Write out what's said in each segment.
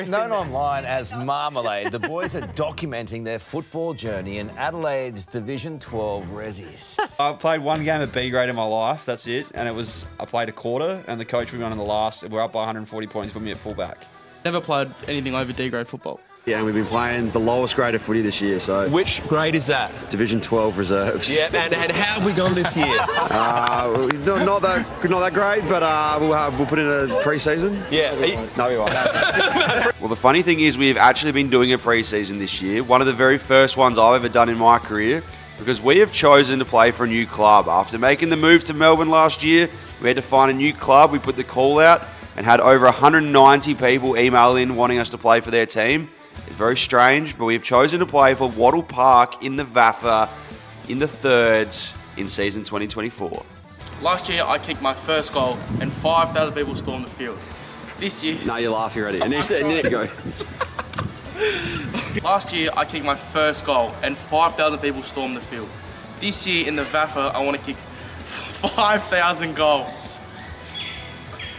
Known online as Marmalade, the boys are documenting their football journey in Adelaide's Division 12 Resis. I played one game at B grade in my life, that's it. And I played a quarter, and the coach put me on in the last. We're up by 140 points, put me at fullback. Never played anything over D grade football. Yeah, and we've been playing the lowest grade of footy this year, so... Which grade is that? Division 12 reserves. Yeah, and how have we gone this year? Not that great, but we'll put in a pre-season. Yeah. No, we won't. Well, the funny thing is we've actually been doing a pre-season this year, one of the very first ones I've ever done in my career, because we have chosen to play for a new club. After making the move to Melbourne last year, we had to find a new club. We put the call out and had over 190 people email in wanting us to play for their team. It's very strange, but we've chosen to play for Wattle Park in the VAFA in the thirds in season 2024. Last year, I kicked my first goal and 5,000 people stormed the field. This year... No, you laugh already. And go. Last year, I kicked my first goal and 5,000 people stormed the field. This year, in the VAFA, I want to kick 5,000 goals.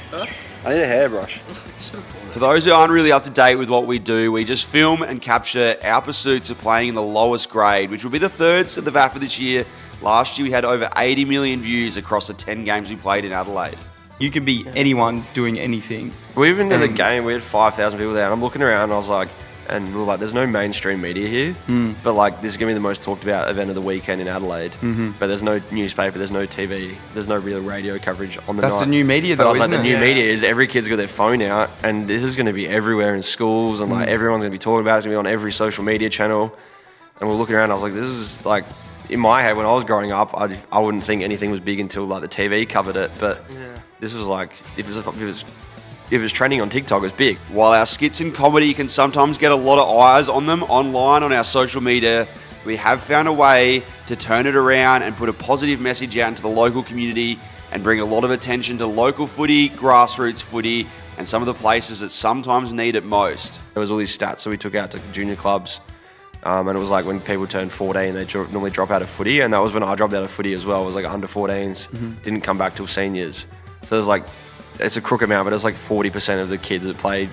Huh? I need a hairbrush. For those who aren't really up to date with what we do, we just film and capture our pursuits of playing in the lowest grade, which will be the thirds at the VAFA this year. Last year we had over 80 million views across the 10 games we played in Adelaide. You can be anyone doing anything. We even in the game, we had 5,000 people there, and I'm looking around and I was like, and we were like, there's no mainstream media here, but like this is going to be the most talked about event of the weekend in Adelaide. But there's no newspaper, there's no TV, there's no real radio coverage on the night. That's the new media but though, I was like, isn't the it? new media is every kid's got their phone out, and this is going to be everywhere in schools, and like everyone's going to be talking about it. It's going to be on every social media channel. And we're looking around, I was like, this is like, in my head when I was growing up, I wouldn't think anything was big until like the TV covered it. But this was like, if it was trending on TikTok, it was big. While our skits and comedy can sometimes get a lot of eyes on them online on our social media, we have found a way to turn it around and put a positive message out into the local community and bring a lot of attention to local footy, grassroots footy, and some of the places that sometimes need it most. There was all these stats that we took out to junior clubs, and it was like when people turn 14, they normally drop out of footy, and that was when I dropped out of footy as well. It was like under 14s, didn't come back till seniors. So it was like, it's a crook amount, but it's like 40% of the kids that played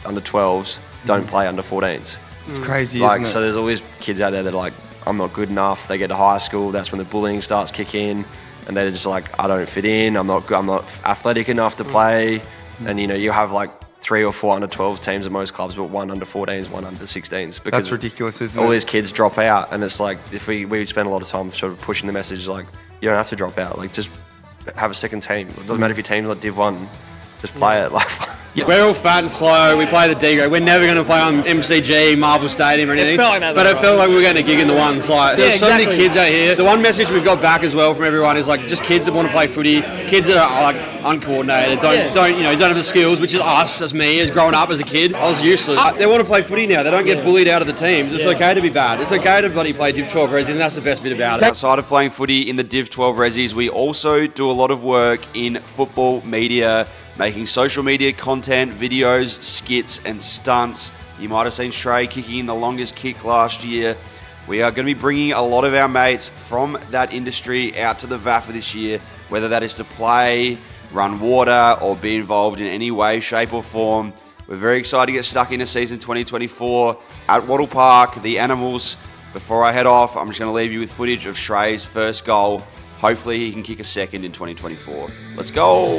under 12s don't play under 14s. It's crazy, Like, isn't it? so there's all these kids out there that are like, I'm not good enough. They get to high school, that's when the bullying starts kicking, and they're just like, I don't fit in. I'm not athletic enough to play. And you know, you have like 3 or 4 under 12s teams at most clubs, but 1 under 14s, 1 under 16s. Because That's ridiculous, isn't it? all these kids drop out, and it's like, if we spend a lot of time sort of pushing the message, like, you don't have to drop out. Like, just have a second team. It doesn't matter if your team's like Div 1, just play it. Like, We're all fat and slow. We play the D grade. We're never going to play on MCG, Marvel Stadium or anything. But it felt like we were getting a gig in the ones. Like, there's so many kids out here. The one message we got back as well from everyone is like just kids that want to play footy, kids that are like uncoordinated, don't have the skills, which is us, as me, as growing up as a kid. I was useless. They want to play footy now. They don't get bullied out of the teams. It's okay to be bad. It's okay to bloody play Div 12 Resis, and that's the best bit about it. Outside of playing footy in the Div 12 Resis, we also do a lot of work in football media, making social media content, videos, skits and stunts. You might have seen Shrey kicking in the longest kick last year. We are going to be bringing a lot of our mates from that industry out to the VAFA this year, whether that is to play, run water, or be involved in any way, shape or form. We're very excited to get stuck into season 2024 at Wattle Park, the Animals. Before I head off, I'm just going to leave you with footage of Shrey's first goal. Hopefully he can kick a second in 2024. Let's go!